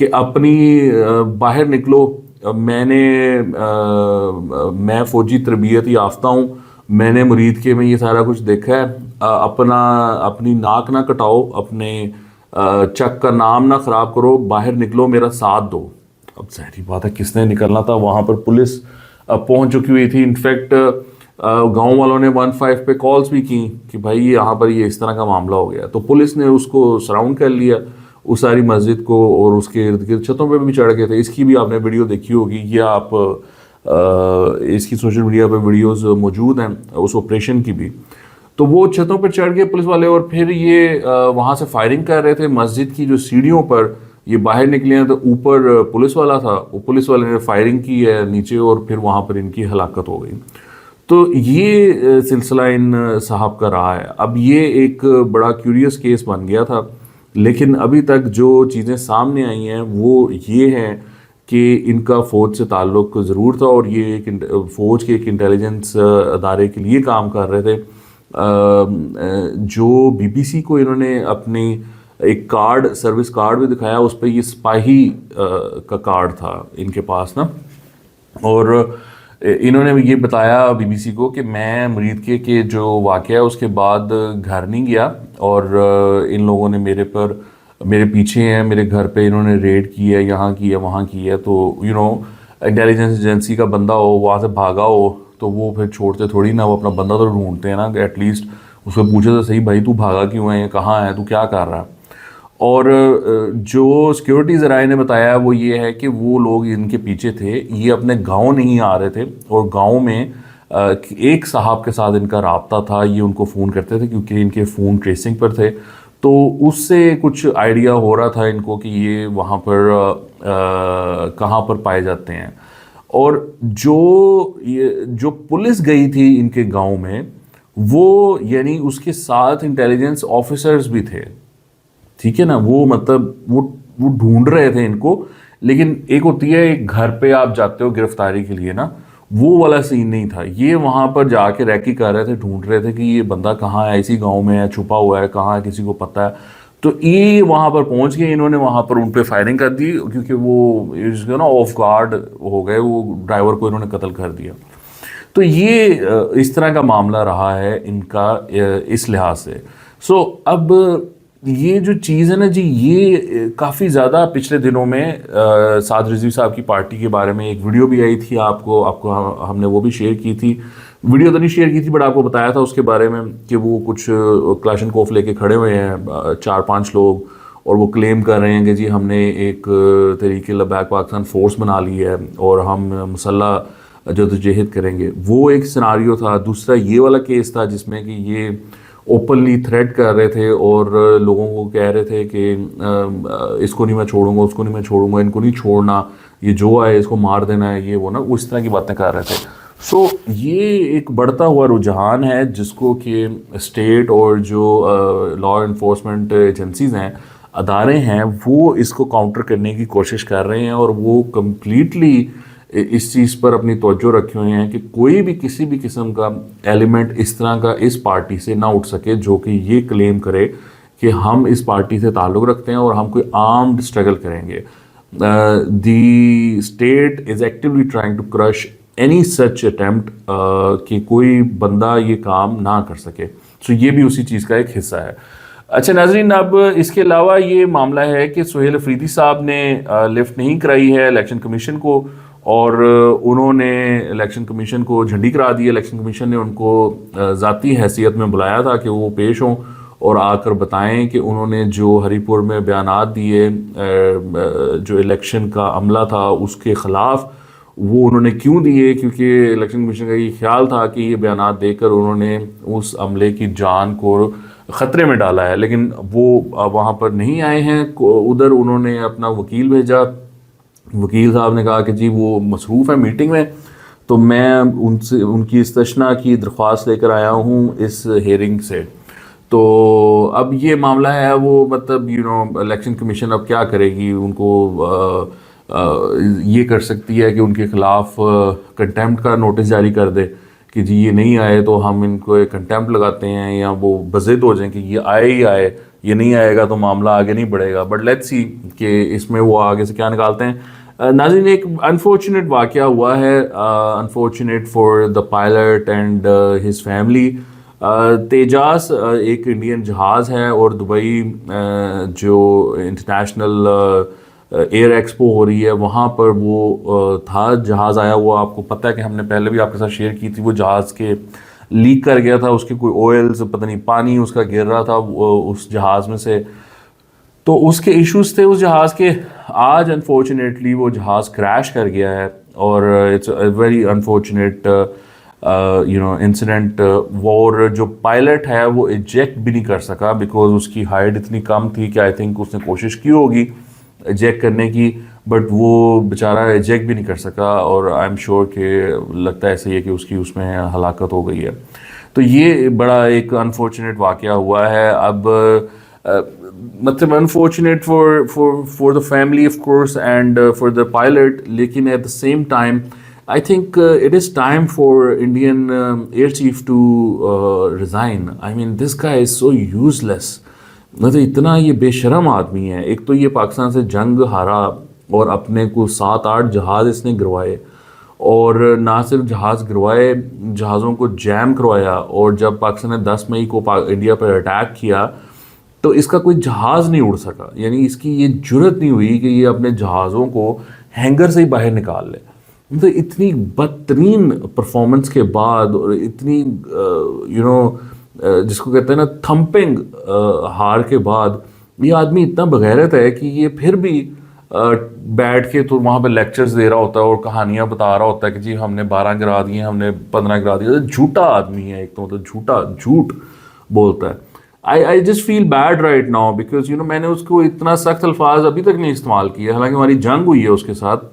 کہ اپنی باہر نکلو، میں فوجی تربیت یافتہ ہوں، میں نے مرید کے میں یہ سارا کچھ دیکھا ہے، اپنی ناک نہ کٹاؤ، اپنے چک کا نام نہ خراب کرو، باہر نکلو، میرا ساتھ دو۔ اب ظاہری بات ہے کس نے نکلنا تھا، وہاں پر پولیس پہنچ چکی ہوئی تھی، انفیکٹ گاؤں والوں نے 15 پہ کالز بھی کی کہ بھائی یہاں پر یہ اس طرح کا معاملہ ہو گیا، تو پولیس نے اس کو سراؤنڈ کر لیا، اس ساری مسجد کو، اور اس کے ارد گرد چھتوں پہ بھی چڑھ گئے تھے۔ اس کی بھی آپ نے ویڈیو دیکھی ہوگی، یہ آپ اس کی سوشل میڈیا پہ ویڈیوز موجود ہیں اس آپریشن کی بھی۔ تو وہ چھتوں پر چڑھ گئے پولیس والے، اور پھر یہ وہاں سے فائرنگ کر رہے تھے مسجد کی جو سیڑھیوں پر، یہ باہر نکلے ہیں تو اوپر پولیس والا تھا، وہ پولیس والے نے فائرنگ کی ہے نیچے، اور پھر وہاں پر ان کی ہلاکت ہو گئی۔ تو یہ سلسلہ ان صاحب کا رہا ہے۔ اب یہ ایک بڑا کیوریس کیس بن گیا تھا، لیکن ابھی تک جو چیزیں سامنے آئی ہیں وہ یہ ہیں کہ ان کا فوج سے تعلق ضرور تھا، اور یہ ایک فوج کے ایک انٹیلیجنس ادارے کے لیے کام کر رہے تھے۔ جو بی بی سی کو انہوں نے اپنی ایک کارڈ، سروس کارڈ بھی دکھایا، اس پہ یہ سپاہی کا کارڈ تھا ان کے پاس نا، اور انہوں نے یہ بتایا بی بی سی کو کہ میں مرید کے جو واقعہ ہے اس کے بعد گھر نہیں گیا، اور ان لوگوں نے میرے پیچھے ہیں، میرے گھر پہ انہوں نے ریڈ کی ہے، یہاں کی ہے، وہاں کی ہے۔ تو انٹیلیجنس ایجنسی کا بندہ ہو، وہاں سے بھاگا ہو، تو وہ پھر چھوڑتے تھوڑی نا، وہ اپنا بندہ تو ڈھونڈتے ہیں نا، کہ ایٹ لیسٹ اس کو پوچھے تو صحیح بھائی تو بھاگا کیوں ہے، کہاں ہے، تو کیا کر رہا ہے۔ اور جو سیکیورٹی ذرائع نے بتایا وہ یہ ہے کہ وہ لوگ ان کے پیچھے تھے، یہ اپنے گاؤں نہیں آ رہے تھے، اور گاؤں میں ایک صاحب کے ساتھ ان کا رابطہ تھا، یہ ان کو فون کرتے تھے کیونکہ ان کے فون ٹریسنگ پر تھے، تو اس سے کچھ آئیڈیا ہو رہا تھا ان کو کہ یہ وہاں پر کہاں پر پائے جاتے ہیں۔ اور جو پولیس گئی تھی ان کے گاؤں میں، وہ یعنی اس کے ساتھ انٹیلیجنس آفیسرز بھی تھے، ٹھیک ہے نا، وہ مطلب وہ ڈھونڈ رہے تھے ان کو، لیکن ایک ہوتی ہے ایک گھر پہ آپ جاتے ہو گرفتاری کے لیے نا، وہ والا سین نہیں تھا، یہ وہاں پر جا کے ریکی کر رہے تھے، ڈھونڈ رہے تھے کہ یہ بندہ کہاں ہے، اسی گاؤں میں ہے، چھپا ہوا ہے، کہاں ہے، کسی کو پتہ ہے۔ تو یہ وہاں پر پہنچ گئے، انہوں نے وہاں پر ان پہ فائرنگ کر دی، کیونکہ وہ نا آف گارڈ ہو گئے، وہ ڈرائیور کو انہوں نے قتل کر دیا۔ تو یہ اس طرح کا معاملہ رہا ہے ان کا اس لحاظ سے۔ سو اب یہ جو چیز ہے نا جی، یہ کافی زیادہ پچھلے دنوں میں سعد رضوی صاحب کی پارٹی کے بارے میں ایک ویڈیو بھی آئی تھی، آپ کو ہم نے وہ بھی شیئر کی تھی، ویڈیو تو نہیں شیئر کی تھی بٹ آپ کو بتایا تھا اس کے بارے میں کہ وہ کچھ کلاشنکوف لے کے کھڑے ہوئے ہیں 4-5 لوگ، اور وہ کلیم کر رہے ہیں کہ جی ہم نے ایک تحریک لبیک پاکستان فورس بنا لی ہے اور ہم مسلح جدوجہد کریں گے۔ وہ ایک سیناریو تھا۔ دوسرا یہ والا کیس تھا جس میں کہ یہ اوپنلی تھریٹ کر رہے تھے اور لوگوں کو کہہ رہے تھے کہ اس کو نہیں میں چھوڑوں گا، اس کو نہیں میں چھوڑوں گا، ان کو نہیں چھوڑنا، یہ جو آئے اس کو مار دینا ہے، یہ وہ نا، اس طرح کی باتیں کر رہے تھے۔ سو یہ ایک بڑھتا ہوا رجحان ہے جس کو کہ اسٹیٹ اور جو لا انفورسمنٹ ایجنسیز ہیں، ادارے ہیں، وہ اس کو کاؤنٹر کرنے کی کوشش کر رہے ہیں، اور وہ کمپلیٹلی اس چیز پر اپنی توجہ رکھے ہوئے ہیں کہ کوئی بھی کسی بھی قسم کا ایلیمنٹ اس طرح کا اس پارٹی سے نہ اٹھ سکے جو کہ یہ کلیم کرے کہ ہم اس پارٹی سے تعلق رکھتے ہیں اور ہم کوئی آرمڈ اسٹرگل کریں گے۔ The state is actually trying to crush any such attempt کہ کوئی بندہ یہ کام نہ کر سکے۔ سو یہ بھی اسی چیز کا ایک حصہ ہے۔ اچھا ناظرین، اب اس کے علاوہ یہ معاملہ ہے کہ سہیل افریدی صاحب نے لفٹ نہیں کرائی ہے الیکشن کمیشن کو، اور انہوں نے الیکشن کمیشن کو جھنڈی کرا دی۔ الیکشن کمیشن نے ان کو ذاتی حیثیت میں بلایا تھا کہ وہ پیش ہوں اور آ کر بتائیں کہ انہوں نے جو ہری پور میں بیانات دیے، جو الیکشن کا عملہ تھا اس کے خلاف، وہ انہوں نے کیوں دیے، کیونکہ الیکشن کمیشن کا یہ خیال تھا کہ یہ بیانات دے کر انہوں نے اس عملے کی جان کو خطرے میں ڈالا ہے، لیکن وہ وہاں پر نہیں آئے ہیں۔ ادھر انہوں نے اپنا وکیل بھیجا، وکیل صاحب نے کہا کہ جی وہ مصروف ہے میٹنگ میں، تو میں ان کی استثنا کی درخواست لے کر آیا ہوں اس ہیئرنگ سے۔ تو اب یہ معاملہ ہے، وہ مطلب الیکشن کمیشن اب کیا کرے گی، ان کو یہ کر سکتی ہے کہ ان کے خلاف کنٹیمپٹ کا نوٹس جاری کر دے کہ جی یہ نہیں آئے تو ہم ان کو کنٹیمپٹ لگاتے ہیں، یا وہ بضد ہو جائیں کہ یہ آئے ہی آئے، یہ نہیں آئے گا تو معاملہ آگے نہیں بڑھے گا. بٹ لیٹس سی کہ اس میں وہ آگے سے کیا نکالتے ہیں. ناظرین ایک انفارچونیٹ واقعہ ہوا ہے, unfortunate for the pilot and his family. Tejas ایک انڈین جہاز ہے اور دبئی جو انٹرنیشنل ایئر ایکسپو ہو رہی ہے وہاں پر وہ تھا جہاز آیا ہوا. آپ کو پتہ ہے کہ ہم نے پہلے بھی آپ کے ساتھ شیئر کی تھی, وہ جہاز کے لیک کر گیا تھا, اس کے کوئی آئلز پتہ نہیں پانی اس کا گر رہا تھا اس جہاز میں سے, تو اس کے ایشوز تھے اس جہاز کے. آج انفارچونیٹلی وہ جہاز کریش کر گیا ہے اور it's a very unfortunate incident. اور جو پائلٹ ہے وہ ایجیکٹ بھی نہیں کر سکا بیکاز اس کی ہائٹ اتنی کم تھی کہ آئی تھنک اس نے کوشش کی ہوگی ایجیکٹ کرنے کی, بٹ وہ بیچارہ ایجیکٹ بھی نہیں کر سکا, اور آئی ایم شیور کہ لگتا ہے ایسا ہی ہے کہ اس میں ہلاکت ہو گئی ہے. تو یہ بڑا ایک انفارچونیٹ واقعہ ہوا ہے. اب مطلب unfortunate for the family of course and for the pilot, لیکن at the same time I think it is time for Indian Air Chief to resign. I mean, this guy is so useless. مطلب اتنا یہ بے شرم آدمی ہے. ایک تو یہ پاکستان سے جنگ ہارا اور اپنے کو 7-8 جہاز اس نے گروائے, اور نہ صرف جہاز گروائے, جہازوں کو جیم کروایا, اور جب پاکستان نے 10 مئی کو انڈیا پر اٹیک کیا تو اس کا کوئی جہاز نہیں اڑ سکا. یعنی اس کی یہ جرت نہیں ہوئی کہ یہ اپنے جہازوں کو ہینگر سے ہی باہر نکال لے. مطلب اتنی بدترین پرفارمنس کے بعد اور اتنی جس کو کہتے ہیں نا تھمپنگ ہار کے بعد یہ آدمی اتنا بغیرت ہے کہ یہ پھر بھی بیٹھ کے تو وہاں پہ لیکچرز دے رہا ہوتا ہے اور کہانیاں بتا رہا ہوتا ہے کہ جی ہم نے 12 گرا دیے, ہم نے 15 گرا دیے. جھوٹا آدمی ہے ایک تو, مطلب جھوٹ بولتا ہے. I just feel bad right now because میں نے اس کو اتنا سخت الفاظ ابھی تک نہیں استعمال کیا, حالانکہ ہماری جنگ ہوئی ہے اس کے ساتھ,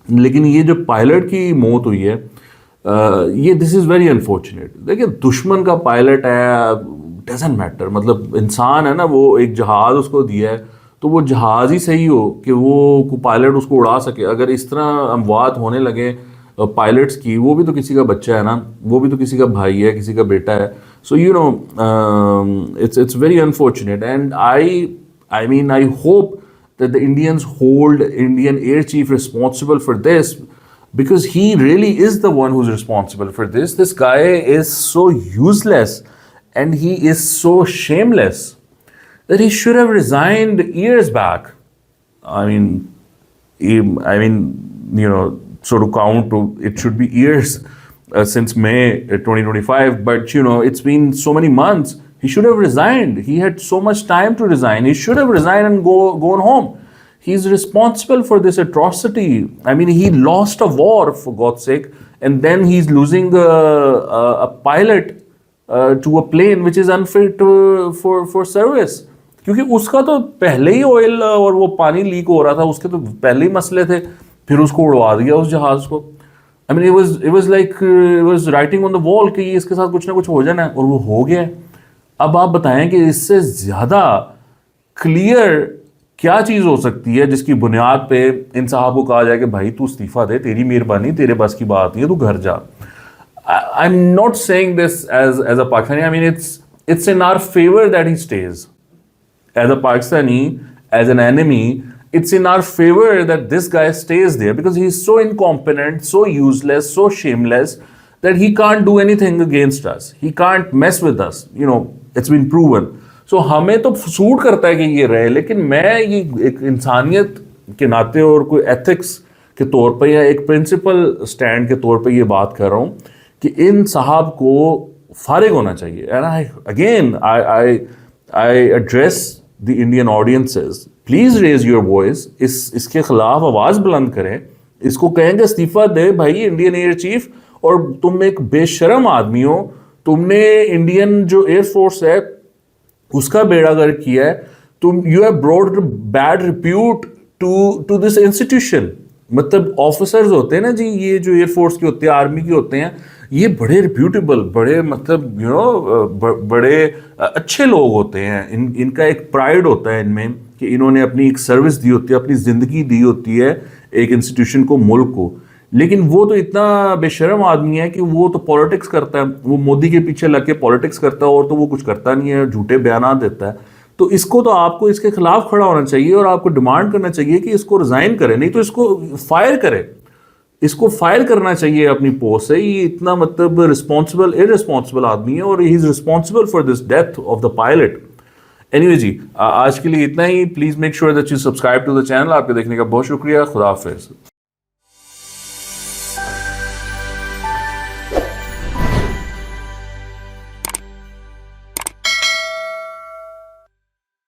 لیکن یہ جو پائلٹ کی موت ہوئی ہے یہ دس از ویری انفارچونیٹ. دیکھیں دشمن کا پائلٹ ہے ڈزنٹ میٹر, مطلب انسان ہے نا, وہ ایک جہاز اس کو دیا ہے تو وہ جہاز ہی صحیح ہو کہ وہ پائلٹ اس کو اڑا سکے. اگر اس طرح اموات ہونے لگے پائلٹس کی, وہ بھی تو کسی کا بچہ ہے نا, وہ بھی تو کسی کا بھائی ہے, کسی کا بیٹا ہے. سو it's very unfortunate, and I mean I hope that the Indians hold Indian Air Chief responsible for this, because he really is the one who's responsible for this. This guy is so useless and he is so shameless that he should have resigned years back. I mean, so to count, it should be years since May 2025, but it's been so many months. He should have resigned. He had so much time to resign. He should have resigned and gone home. He's responsible for this atrocity. I mean, he lost a war, for God's sake, and then he's losing a pilot to a plane which is unfit for service. کیونکہ اس کا تو پہلے ہی oil اور وہ پانی leak ہو رہا تھا, اس کے تو پہلے ہی مسئلے تھے, پھر اس کو اڑوا دیا اس جہاز کو. I mean, it was like it was writing on the wall کہ اس کے ساتھ کچھ نہ کچھ ہو جانا ہے, اور وہ ہو گیا. اب آپ بتائیں کہ اس سے زیادہ کلیئر کیا چیز ہو سکتی ہے جس کی بنیاد پہ ان صاحب کو کہا جائے کہ بھائی تو استعفیٰ دے, تیری مہربانی, تیرے بس کی بات نہیں ہے, تو گھر جا. I'm not saying this as a Pakistani. I mean, it's in our favor that he stays. As a Pakistani, as an enemy, it's in our favor that this guy stays there, because he's so incompetent, so useless, so shameless that he can't do anything against us. He can't mess with us. It's been proven. So ہمیں تو suit کرتا ہے کہ یہ رہے, لیکن میں یہ ایک انسانیت کے ناطے اور کوئی ایتھکس کے طور پہ یا ایک پرنسپل سٹینڈ کے طور پہ یہ بات کر رہا ہوں کہ ان صاحب کو فارغ ہونا چاہیے. And again, I address the Indian audiences. Please raise your voice. اس کے خلاف آواز بلند کریں, اس کو کہیں گے استعفیٰ دے بھائی انڈین ایئر چیف. اور تم ایک بے شرم آدمی ہو, تم نے انڈین جو ایئر فورس ہے اس کا بیڑا گرک کیا ہے. تم you have brought bad repute to this institution. مطلب آفیسرز ہوتے ہیں نا جی, یہ جو ایئر فورس کے ہوتے ہیں, آرمی کے ہوتے ہیں, یہ بڑے ریپیوٹیبل, بڑے مطلب بڑے اچھے لوگ ہوتے ہیں. ان کا ایک پرائڈ ہوتا ہے ان میں کہ انہوں نے اپنی ایک سروس دی ہوتی ہے, اپنی زندگی دی ہوتی ہے ایک انسٹیٹیوشن کو, ملک کو. لیکن وہ تو اتنا بے شرم آدمی ہے کہ وہ تو پالیٹکس کرتا ہے, وہ مودی کے پیچھے لگ کے پالیٹکس کرتا ہے, اور تو وہ کچھ کرتا نہیں ہے, جھوٹے بیانات دیتا ہے. تو اس کو تو آپ کو اس کے خلاف کھڑا ہونا چاہیے اور آپ کو ڈیمانڈ کرنا چاہیے کہ اس کو ریزائن کرے, نہیں تو اس کو فائر کرے, اس کو فائر کرنا چاہیے اپنی پوسٹ سے. یہ اتنا مطلب ارسپانسبل آدمی ہے اور he is responsible for this death of the pilot. Anyway جی, آج کے لیے اتنا ہی. Please make sure that you subscribe to the channel. آپ کے دیکھنے کا بہت شکریہ. خدا حافظ.